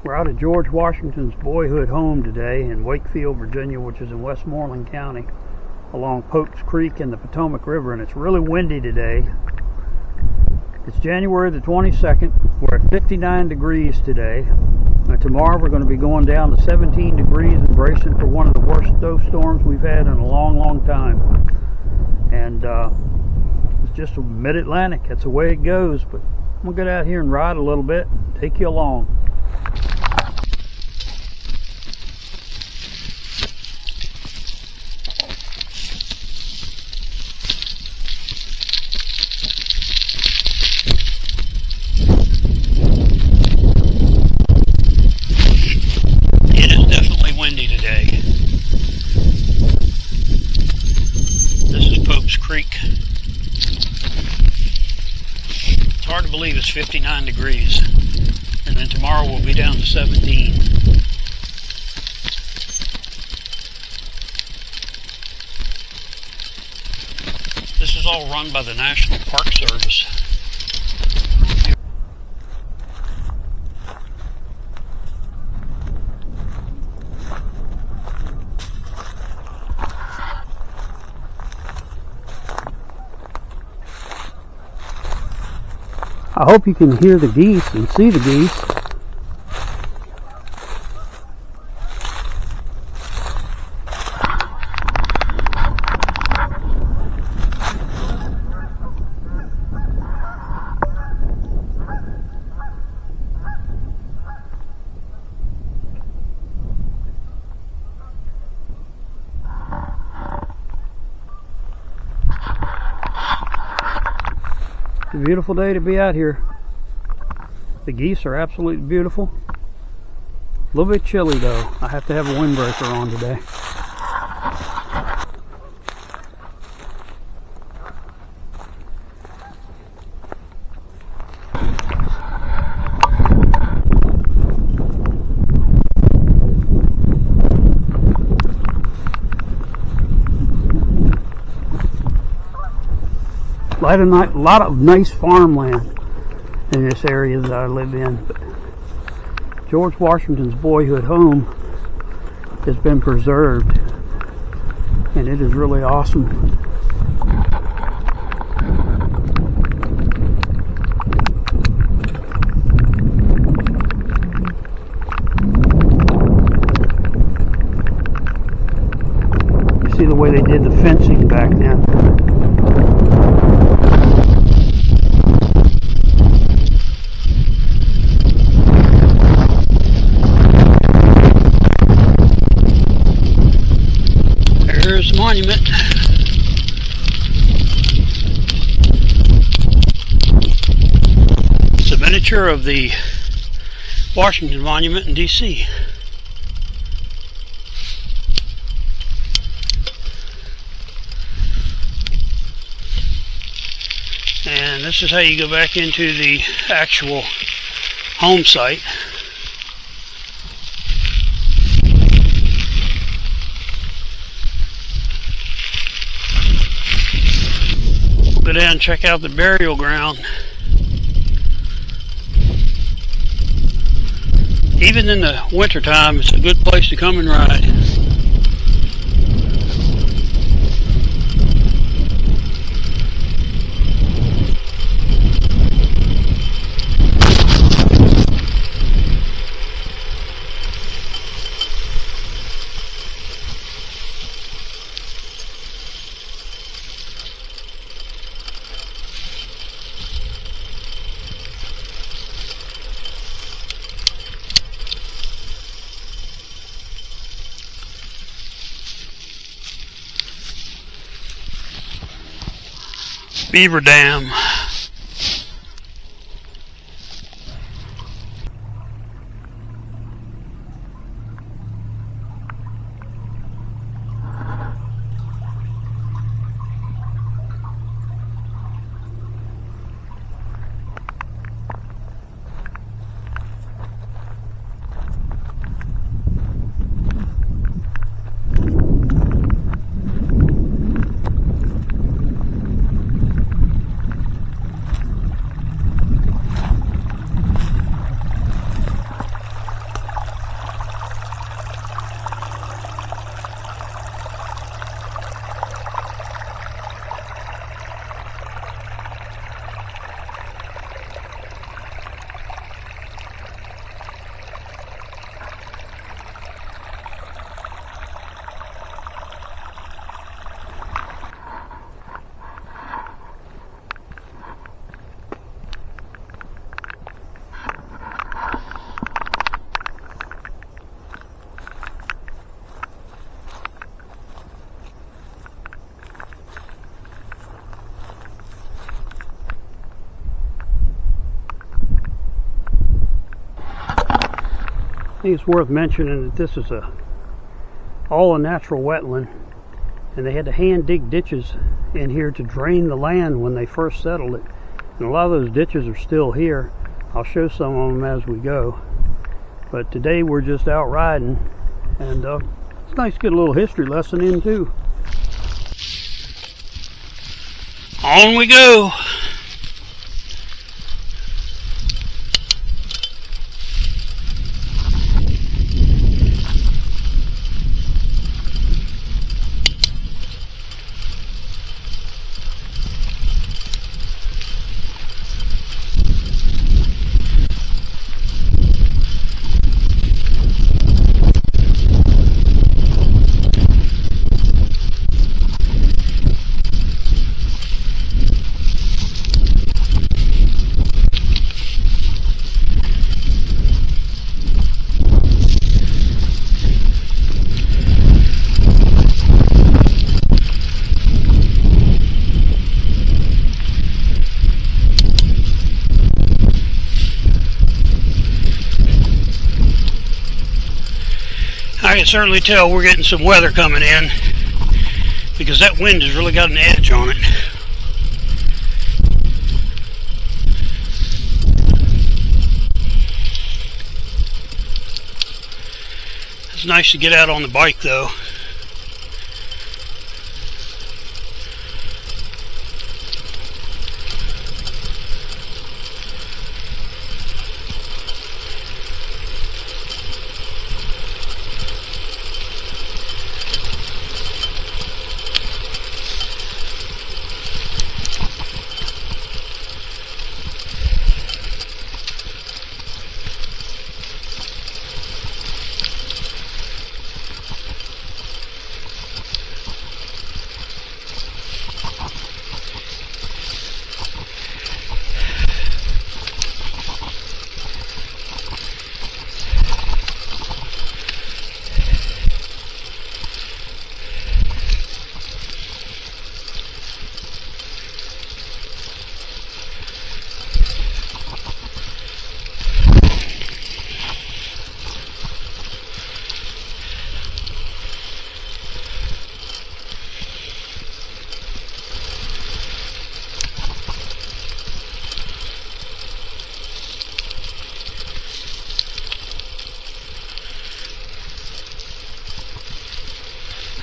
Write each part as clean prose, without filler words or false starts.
We're out at George Washington's boyhood home today in Wakefield, Virginia, which is in Westmorland County, along Pope's Creek and the Potomac River, and it's really windy today. It's January the 22nd. We're at 59 degrees today. And tomorrow we're going to be going down to 17 degrees and bracing for one of the worst snowstorms we've had in a long time. And it's just mid-Atlantic. That's the way it goes. But I'm going to get out here and ride a little bit and take you along. Creek. It's hard to believe it's 59 degrees, and then tomorrow we'll be down to 17. This is all run by the National Park Service. I hope you can hear the geese and see the geese. It's a beautiful day to be out here. The geese are absolutely beautiful. A little bit chilly though. I have to have a windbreaker on today. A lot of nice farmland in this area that I live in. But George Washington's boyhood home has been preserved, and it is really awesome. You see the way they did the fencing back then. There's the monument. It's a miniature of the Washington Monument in D.C. And this is how you go back into the actual home site. Go down and check out the burial ground. Even in the wintertime, it's a good place to come and ride. Beaver Dam. I think it's worth mentioning that this is all a natural wetland, and they had to hand dig ditches in here to drain the land when they first settled it. And a lot of those ditches are still here. I'll show some of them as we go. But today we're just out riding, and it's nice to get a little history lesson in too. On we go. I can certainly tell we're getting some weather coming in, because that wind has really got an edge on it. It's nice to get out on the bike though.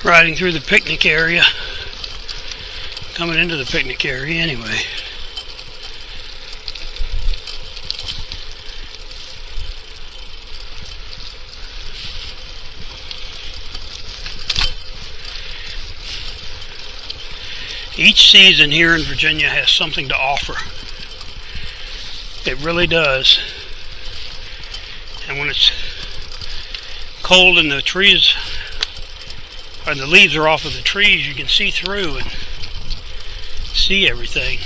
Riding through the picnic area, coming into the picnic area anyway. Each season here in Virginia has something to offer. It really does. And when it's cold and the trees, and the leaves are off of the trees, you can see through and see everything.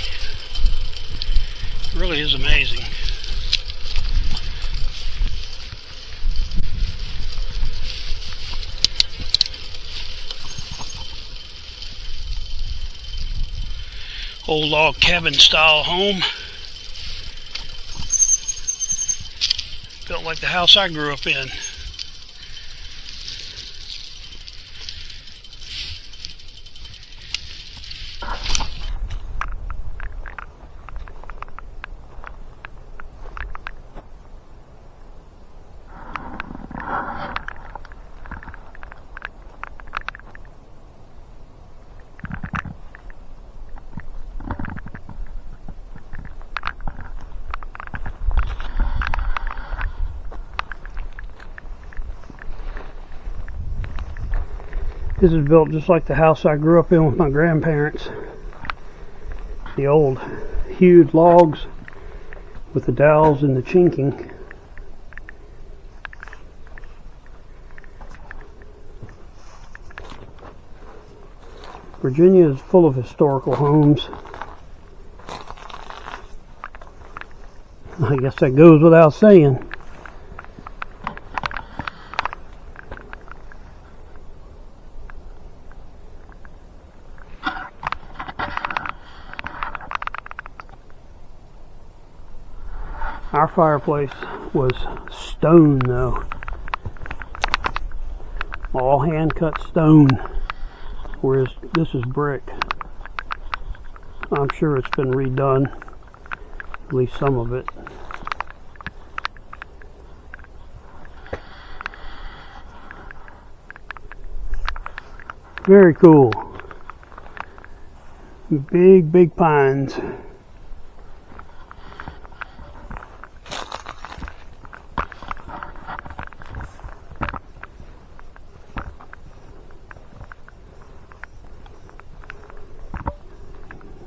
It really is amazing. Old log cabin style home. Built like the house I grew up in. This is built just like the house I grew up in with my grandparents. The old hewed logs with the dowels and the chinking. Virginia is full of historical homes. I guess that goes without saying. Our fireplace was stone though. All hand cut stone, whereas this is brick. I'm sure it's been redone, at least some of it. Very cool. Big pines.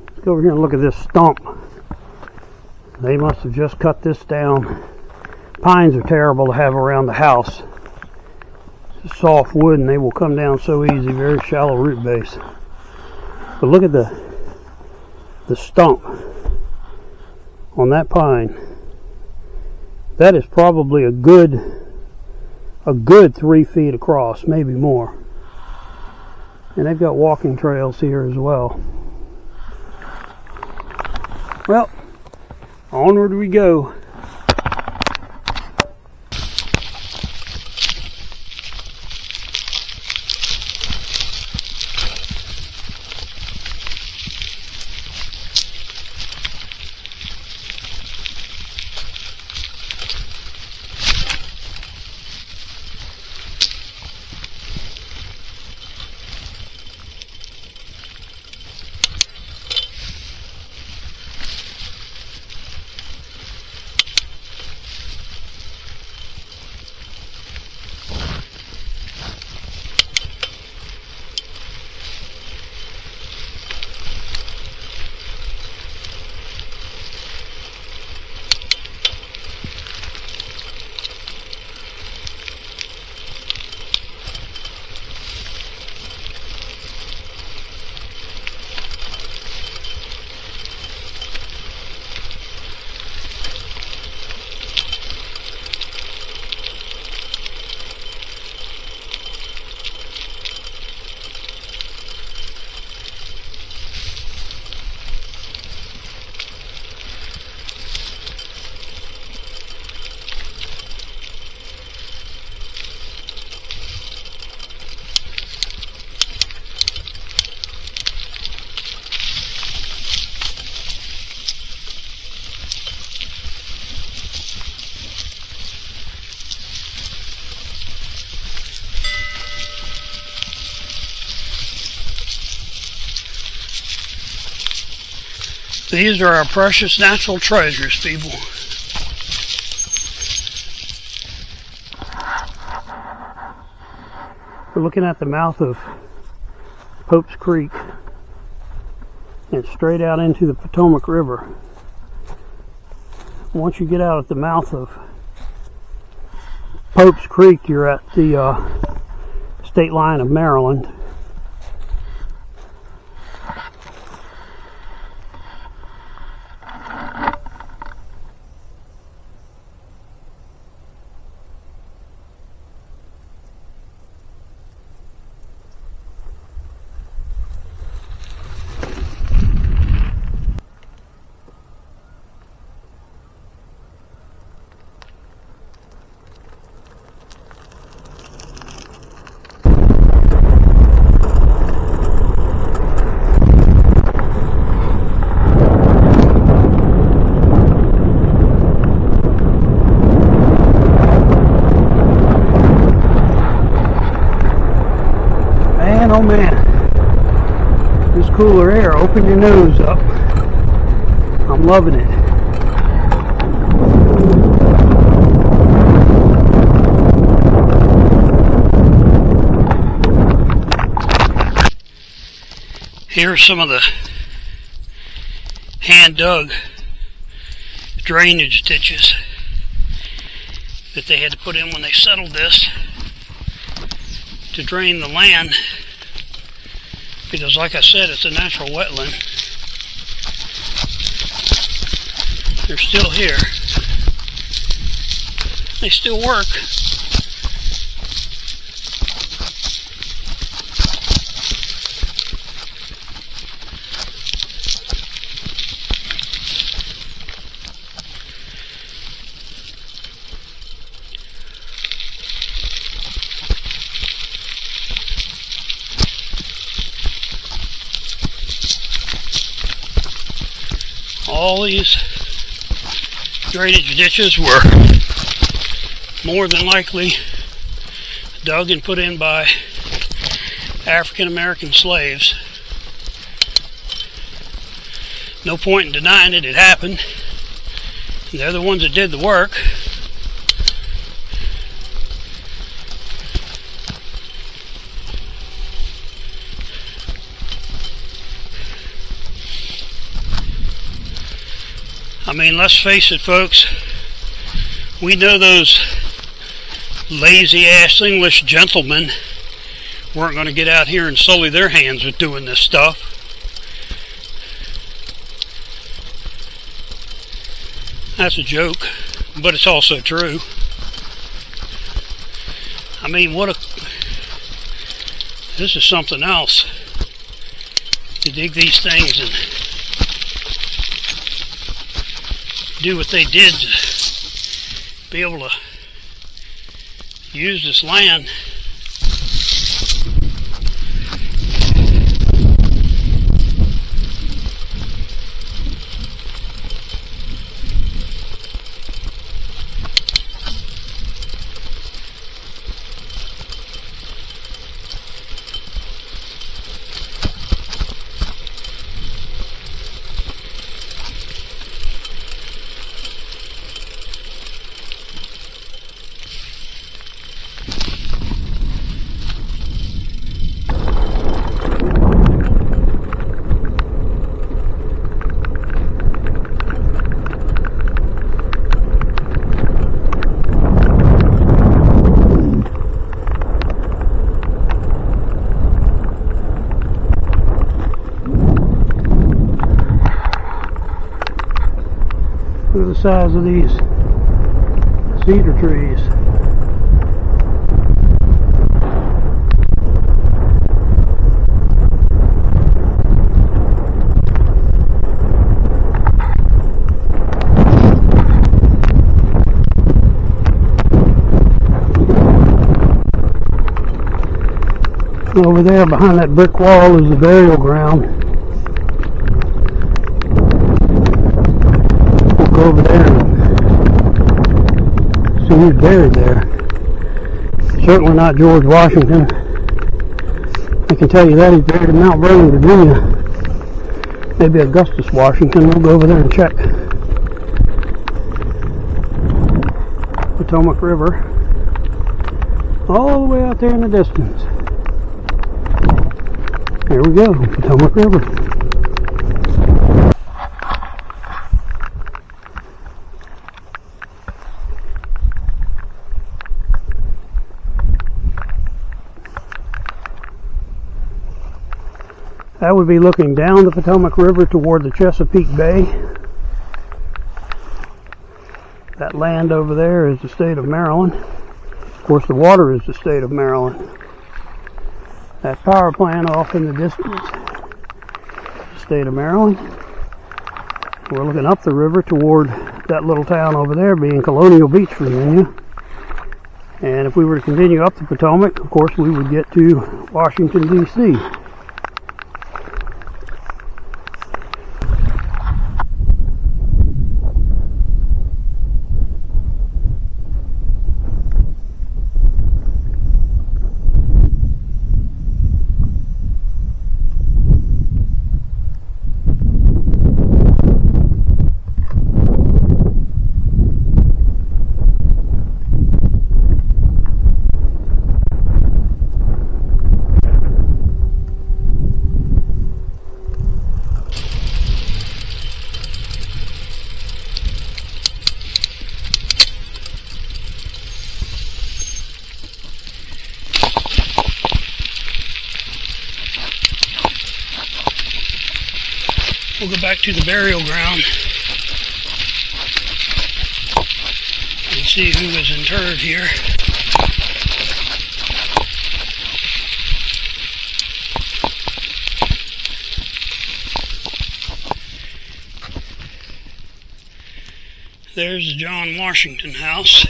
Let's go over here and look at this stump. They must have just cut this down. Pines are terrible to have around the house. It's soft wood and they will come down so easy, very shallow root base. But look at the stump on that pine. That is probably a good 3 feet across, maybe more. And they've got walking trails here as well. Well, onward we go. These are our precious natural treasures, people. We're looking at the mouth of Pope's Creek and straight out into the Potomac River. Once you get out at the mouth of Pope's Creek, you're at the state line of Maryland. Oh man, this cooler air, open your nose up. I'm loving it. Here's some of the hand dug drainage ditches that they had to put in when they settled this to drain the land. Because like I said, it's a natural wetland. They're still here. They still work. All these drainage ditches were more than likely dug and put in by African American slaves. No point in denying it happened. They're the ones that did the work. I mean, let's face it, folks. We know those lazy-ass English gentlemen weren't going to get out here and sully their hands with doing this stuff. That's a joke, but it's also true. I mean, this is something else. To dig these things and do what they did to be able to use this land. Look at the size of these cedar trees. Over there behind that brick wall is the burial ground. Go over there and see who's buried there. Certainly not George Washington. I can tell you that he's buried in Mount Vernon, Virginia. Maybe Augustus Washington. We'll go over there and check. Potomac River. All the way out there in the distance. There we go, Potomac River. That would be looking down the Potomac River toward the Chesapeake Bay. That land over there is the state of Maryland. Of course, the water is the state of Maryland. That power plant off in the distance, the state of Maryland. We're looking up the river toward that little town over there being Colonial Beach, Virginia. And if we were to continue up the Potomac, of course, we would get to Washington, D.C. We'll go back to the burial ground and see who is interred here. There's the John Washington house.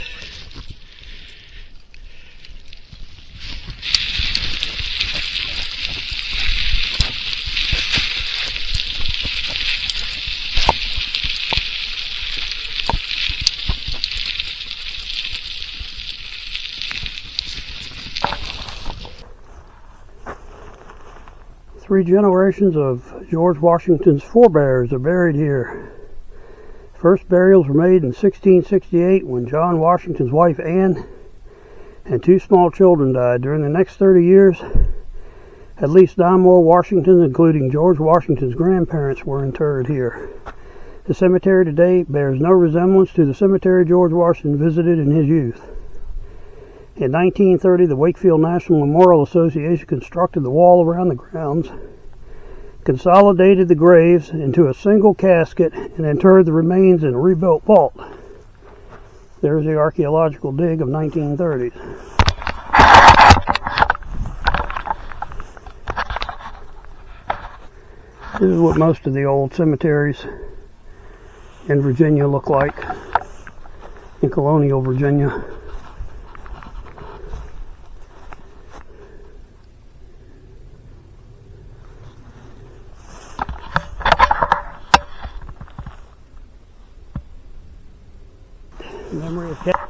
3 generations of George Washington's forebears are buried here. First burials were made in 1668 when John Washington's wife Anne and 2 small children died. During the next 30 years, at least 9 more Washingtons, including George Washington's grandparents, were interred here. The cemetery today bears no resemblance to the cemetery George Washington visited in his youth. In 1930, the Wakefield National Memorial Association constructed the wall around the grounds, consolidated the graves into a single casket, and interred the remains in a rebuilt vault. There's the archaeological dig of 1930s. This is what most of the old cemeteries in Virginia look like, in colonial Virginia. Memory of cat.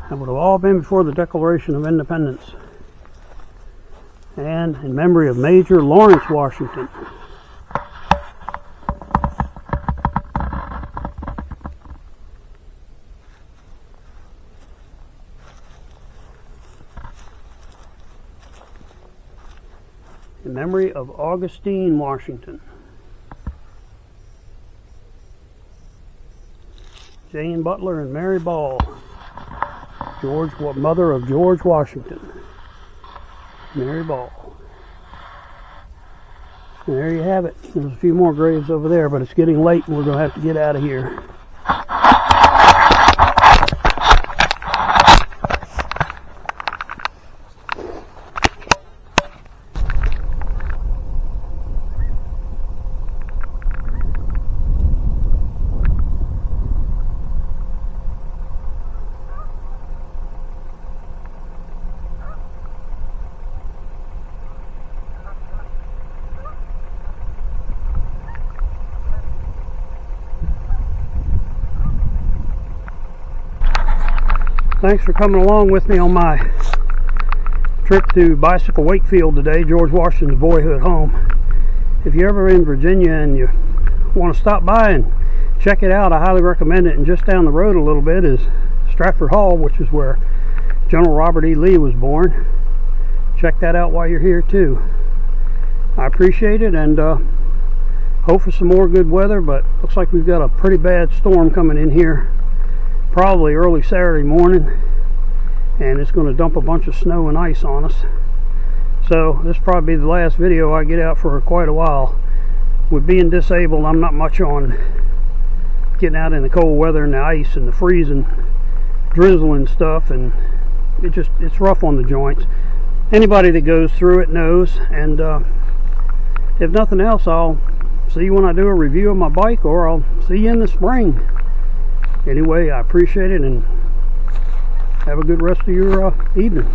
That would have all been before the Declaration of Independence. And in memory of Major Lawrence Washington. In memory of Augustine Washington. Jane Butler and Mary Ball, mother of George Washington. Mary Ball. And there you have it. There's a few more graves over there, but it's getting late and we're going to have to get out of here. Thanks for coming along with me on my trip to Bicycle Wakefield today, George Washington's boyhood home. If you're ever in Virginia and you want to stop by and check it out, I highly recommend it. And just down the road a little bit is Stratford Hall, which is where General Robert E. Lee was born. Check that out while you're here too. I appreciate it, and hope for some more good weather, but looks like we've got a pretty bad storm coming in here. Probably early Saturday morning, and it's going to dump a bunch of snow and ice on us. So this will probably be the last video I get out for quite a while. With being disabled, I'm not much on getting out in the cold weather and the ice and the freezing, drizzling stuff, and it's rough on the joints. Anybody that goes through it knows, and if nothing else, I'll see you when I do a review of my bike, or I'll see you in the spring. Anyway, I appreciate it, and have a good rest of your evening.